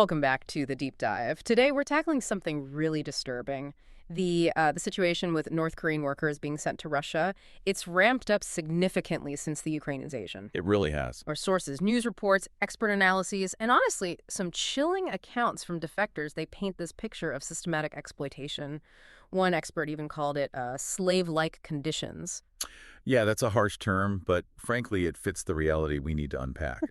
Welcome back to the deep dive. Today we're tackling something really disturbing. The situation with North Korean workers being sent to Russia. It's ramped up significantly since the Ukraine invasion. It really has. Our sources, news reports, expert analyses, and honestly, some chilling accounts from defectors. They paint this picture of systematic exploitation. One expert even called it slave-like conditions. Yeah, that's a harsh term, but frankly, it fits the reality we need to unpack.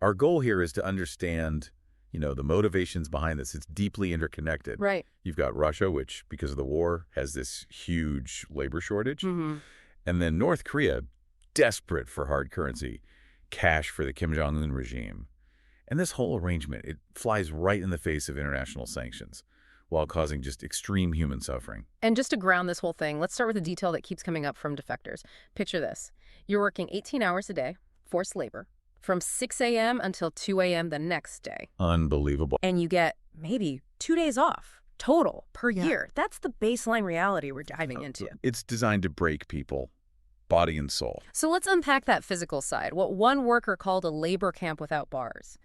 Our goal here is to understand, the motivations behind this. It's deeply interconnected. Right. You've got Russia, which, because of the war, has this huge labor shortage. Mm-hmm. And then North Korea, desperate for hard currency, cash for the Kim Jong-un regime. And this whole arrangement, it flies right in the face of international sanctions, while causing just extreme human suffering. And just to ground this whole thing, let's start with a detail that keeps coming up from defectors. Picture this. You're working 18 hours a day, forced labor, from 6 a.m. until 2 a.m. the next day. Unbelievable. And you get maybe 2 days off total per year. That's the baseline reality we're diving into. It's designed to break people, body and soul. So let's unpack that physical side, what one worker called a labor camp without bars.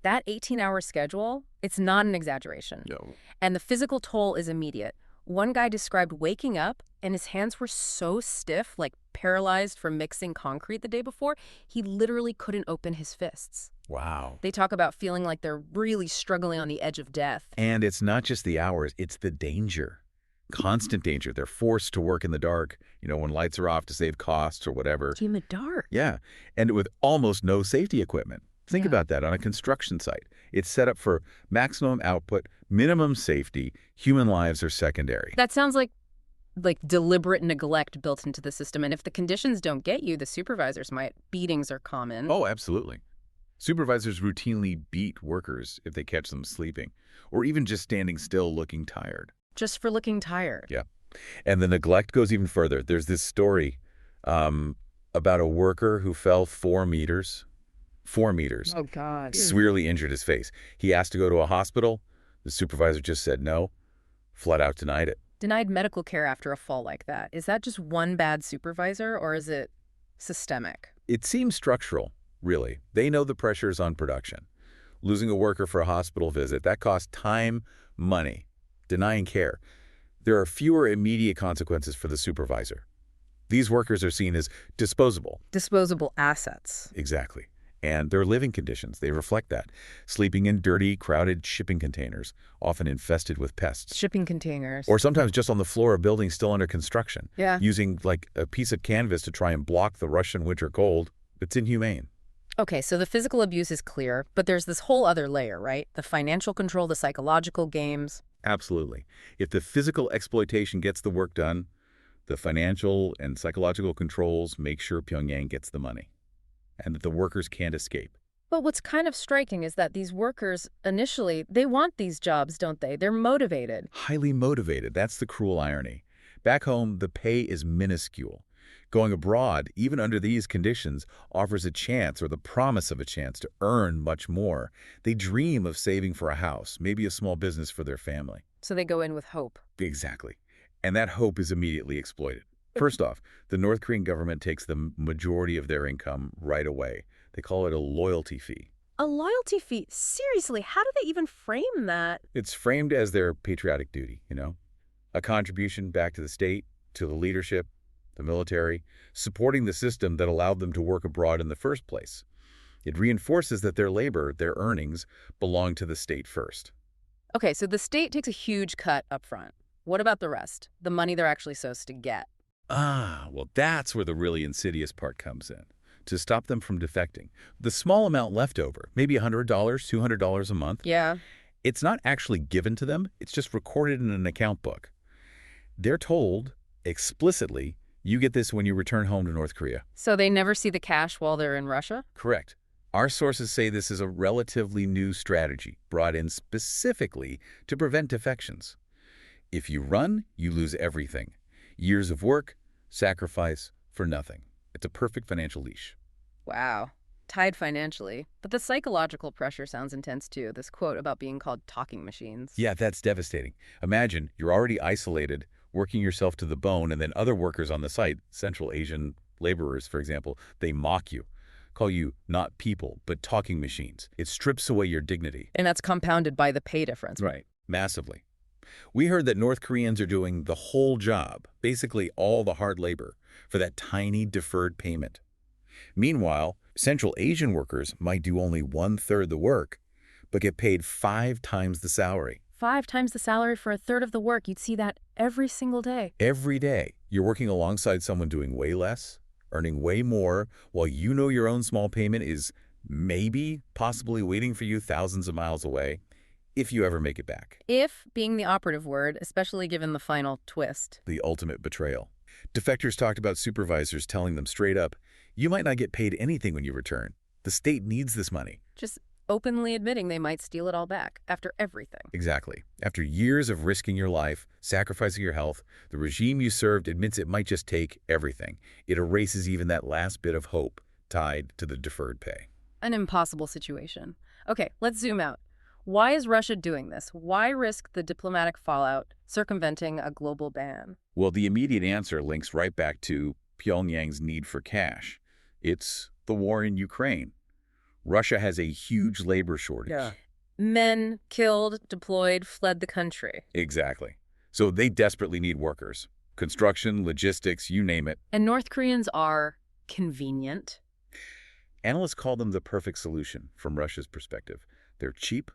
That 18-hour schedule, it's not an exaggeration. No. And the physical toll is immediate. One guy described waking up and his hands were so stiff, like paralyzed from mixing concrete the day before, he literally couldn't open his fists. Wow. They talk about feeling like they're really struggling on the edge of death. And it's not just the hours, it's the danger. Constant danger. They're forced to work in the dark, when lights are off to save costs or whatever. In the dark. Yeah. And with almost no safety equipment. Think about that on a construction site. It's set up for maximum output, minimum safety. Human lives are secondary. That sounds like deliberate neglect built into the system. And if the conditions don't get you, the supervisors might. Beatings are common. Oh, absolutely. Supervisors routinely beat workers if they catch them sleeping, or even just standing still looking tired. Just for looking tired. Yeah. And the neglect goes even further. There's this story about a worker who fell 4 meters. 4 meters. Oh, God. Severely injured his face. He asked to go to a hospital. The supervisor just said no. Flat out denied it. Denied medical care after a fall like that. Is that just one bad supervisor, or is it systemic? It seems structural, really. They know the pressures on production. Losing a worker for a hospital visit, that costs time, money. Denying care. There are fewer immediate consequences for the supervisor. These workers are seen as disposable. Disposable assets. Exactly. And their living conditions, they reflect that. Sleeping in dirty, crowded shipping containers, often infested with pests. Shipping containers. Or sometimes just on the floor of buildings still under construction. Yeah. Using like a piece of canvas to try and block the Russian winter cold. It's inhumane. Okay, so the physical abuse is clear, but there's this whole other layer, right? The financial control, the psychological games. Absolutely. If the physical exploitation gets the work done, the financial and psychological controls make sure Pyongyang gets the money. And that the workers can't escape. But what's kind of striking is that these workers, initially, they want these jobs, don't they? They're motivated. Highly motivated. That's the cruel irony. Back home, the pay is minuscule. Going abroad, even under these conditions, offers a chance or the promise of a chance to earn much more. They dream of saving for a house, maybe a small business for their family. So they go in with hope. Exactly. And that hope is immediately exploited. First off, the North Korean government takes the majority of their income right away. They call it a loyalty fee. A loyalty fee? Seriously, how do they even frame that? It's framed as their patriotic duty, a contribution back to the state, to the leadership, the military, supporting the system that allowed them to work abroad in the first place. It reinforces that their labor, their earnings, belong to the state first. Okay, so the state takes a huge cut up front. What about the rest? The money they're actually supposed to get? Well, that's where the really insidious part comes in. To stop them from defecting. The small amount left over, maybe $100, $200 a month. Yeah. It's not actually given to them. It's just recorded in an account book. They're told explicitly, you get this when you return home to North Korea. So they never see the cash while they're in Russia? Correct. Our sources say this is a relatively new strategy brought in specifically to prevent defections. If you run, you lose everything. Years of work, sacrifice for nothing. It's a perfect financial leash. Wow. Tied financially. But the psychological pressure sounds intense too. This quote about being called talking machines. Yeah, that's devastating. Imagine you're already isolated, working yourself to the bone, and then other workers on the site, Central Asian laborers, for example, they mock you. call you not people, but talking machines. It strips away your dignity. And that's compounded by the pay difference. Right. Massively. We heard that North Koreans are doing the whole job, basically all the hard labor, for that tiny deferred payment. Meanwhile, Central Asian workers might do only 1/3 the work, but get paid 5 times the salary. 5 times the salary for 1/3 of the work. You'd see that every single day. Every day, you're working alongside someone doing way less, earning way more, while you know your own small payment is maybe, possibly waiting for you thousands of miles away, if you ever make it back. If being the operative word, especially given the final twist. The ultimate betrayal. Defectors talked about supervisors telling them straight up, you might not get paid anything when you return. The state needs this money. Just openly admitting they might steal it all back after everything. Exactly. After years of risking your life, sacrificing your health, the regime you served admits it might just take everything. It erases even that last bit of hope tied to the deferred pay. An impossible situation. Okay, let's zoom out. Why is Russia doing this? Why risk the diplomatic fallout, circumventing a global ban? Well, the immediate answer links right back to Pyongyang's need for cash. It's the war in Ukraine. Russia has a huge labor shortage. Yeah. Men killed, deployed, fled the country. Exactly. So they desperately need workers. Construction, logistics, you name it. And North Koreans are convenient. Analysts call them the perfect solution from Russia's perspective. They're cheap,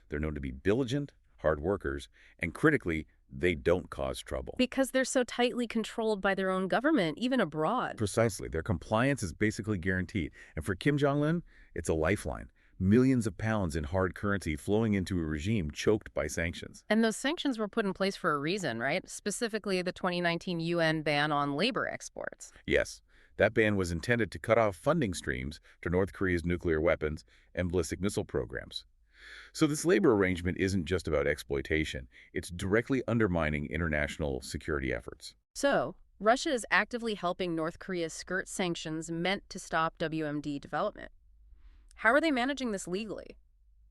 they're known to be diligent, hard workers, and critically, they don't cause trouble. Because they're so tightly controlled by their own government, even abroad. Precisely. Their compliance is basically guaranteed. And for Kim Jong-un, it's a lifeline. Millions of pounds in hard currency flowing into a regime choked by sanctions. And those sanctions were put in place for a reason, right? Specifically, the 2019 UN ban on labor exports. Yes. That ban was intended to cut off funding streams to North Korea's nuclear weapons and ballistic missile programs. So this labor arrangement isn't just about exploitation. It's directly undermining international security efforts. So, Russia is actively helping North Korea skirt sanctions meant to stop WMD development. How are they managing this legally?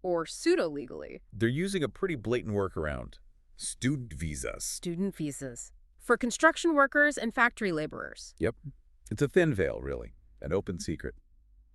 Or pseudo-legally? They're using a pretty blatant workaround. Student visas. Student visas. For construction workers and factory laborers. Yep. It's a thin veil, really. An open secret.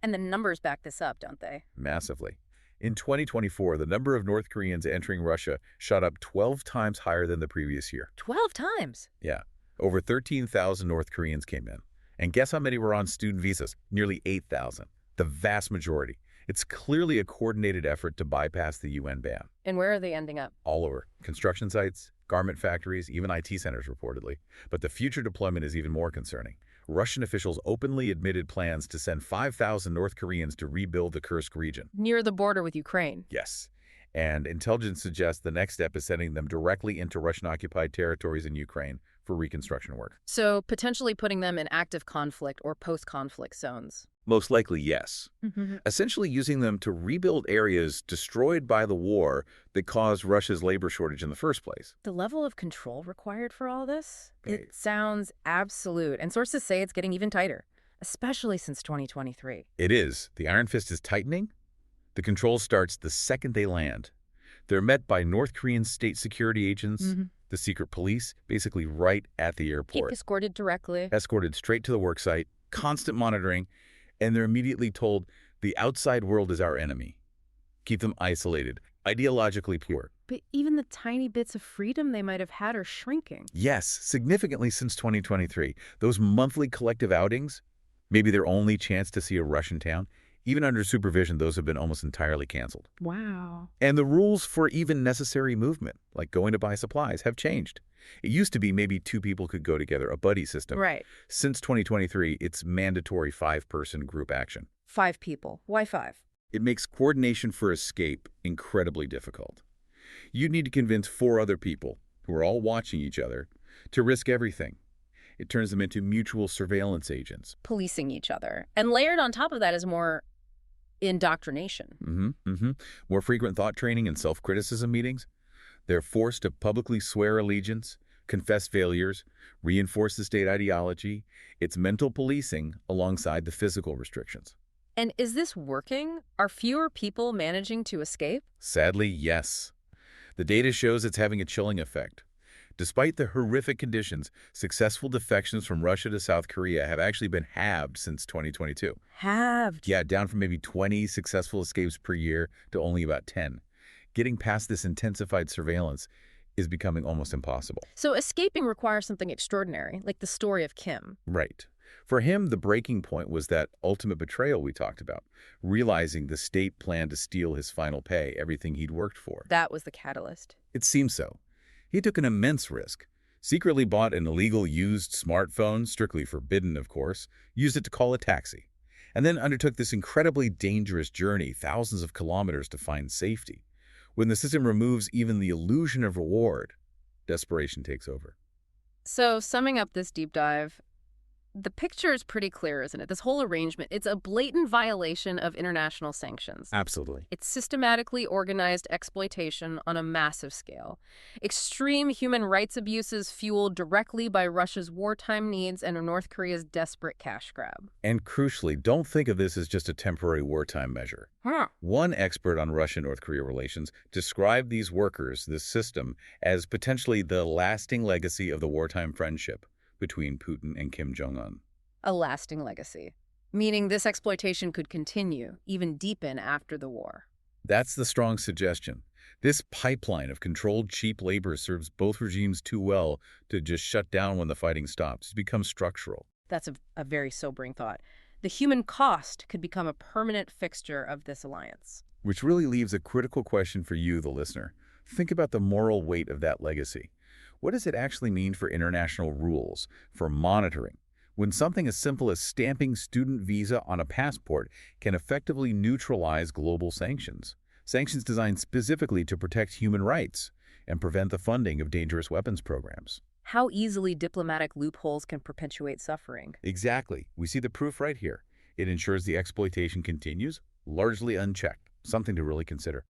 And the numbers back this up, don't they? Massively. In 2024, the number of North Koreans entering Russia shot up 12 times higher than the previous year. 12 times? Yeah. Over 13,000 North Koreans came in. And guess how many were on student visas? Nearly 8,000. The vast majority. It's clearly a coordinated effort to bypass the UN ban. And where are they ending up? All over. Construction sites, garment factories, even IT centers reportedly. But the future deployment is even more concerning. Russian officials openly admitted plans to send 5,000 North Koreans to rebuild the Kursk region. Near the border with Ukraine. Yes. And intelligence suggests the next step is sending them directly into Russian-occupied territories in Ukraine for reconstruction work. So potentially putting them in active conflict or post-conflict zones. Most likely, yes. Essentially using them to rebuild areas destroyed by the war that caused Russia's labor shortage in the first place. The level of control required for all this? Right. It sounds absolute. And sources say it's getting even tighter, especially since 2023. It is. The Iron Fist is tightening. The control starts the second they land. They're met by North Korean state security agents, the secret police, basically right at the airport. Keep escorted directly. Escorted straight to the worksite, constant monitoring, and they're immediately told the outside world is our enemy. Keep them isolated, ideologically pure. But even the tiny bits of freedom they might have had are shrinking. Yes, significantly since 2023. Those monthly collective outings, maybe their only chance to see a Russian town, even under supervision, those have been almost entirely canceled. Wow. And the rules for even necessary movement, like going to buy supplies, have changed. It used to be maybe 2 people could go together, a buddy system. Right. Since 2023, it's mandatory 5-person group action. 5 people. Why 5? It makes coordination for escape incredibly difficult. You need to convince 4 other people, who are all watching each other, to risk everything. It turns them into mutual surveillance agents. Policing each other. And layered on top of that is more indoctrination. More frequent thought training and self-criticism meetings. They're forced to publicly swear allegiance, confess failures, reinforce the state ideology. It's mental policing alongside the physical restrictions. And is this working? Are fewer people managing to escape? Sadly, yes. The data shows it's having a chilling effect. Despite the horrific conditions, successful defections from Russia to South Korea have actually been halved since 2022. Halved. Yeah, down from maybe 20 successful escapes per year to only about 10. Getting past this intensified surveillance is becoming almost impossible. So escaping requires something extraordinary, like the story of Kim. Right. For him, the breaking point was that ultimate betrayal we talked about, realizing the state planned to steal his final pay, everything he'd worked for. That was the catalyst. It seems so. He took an immense risk, secretly bought an illegal used smartphone, strictly forbidden, of course, used it to call a taxi, and then undertook this incredibly dangerous journey, thousands of kilometers to find safety. When the system removes even the illusion of reward, desperation takes over. So summing up this deep dive, the picture is pretty clear, isn't it? This whole arrangement, it's a blatant violation of international sanctions. Absolutely. It's systematically organized exploitation on a massive scale. Extreme human rights abuses fueled directly by Russia's wartime needs and North Korea's desperate cash grab. And crucially, don't think of this as just a temporary wartime measure. One expert on Russia-North Korea relations described these workers, this system, as potentially the lasting legacy of the wartime friendship between Putin and Kim Jong-un. A lasting legacy, meaning this exploitation could continue, even deepen after the war. That's the strong suggestion. This pipeline of controlled cheap labor serves both regimes too well to just shut down when the fighting stops. It's become structural. That's a very sobering thought. The human cost could become a permanent fixture of this alliance. Which really leaves a critical question for you, the listener. Think about the moral weight of that legacy. What does it actually mean for international rules, for monitoring, when something as simple as stamping student visa on a passport can effectively neutralize global sanctions? Sanctions designed specifically to protect human rights and prevent the funding of dangerous weapons programs. How easily diplomatic loopholes can perpetuate suffering. Exactly. We see the proof right here. It ensures the exploitation continues, largely unchecked. Something to really consider.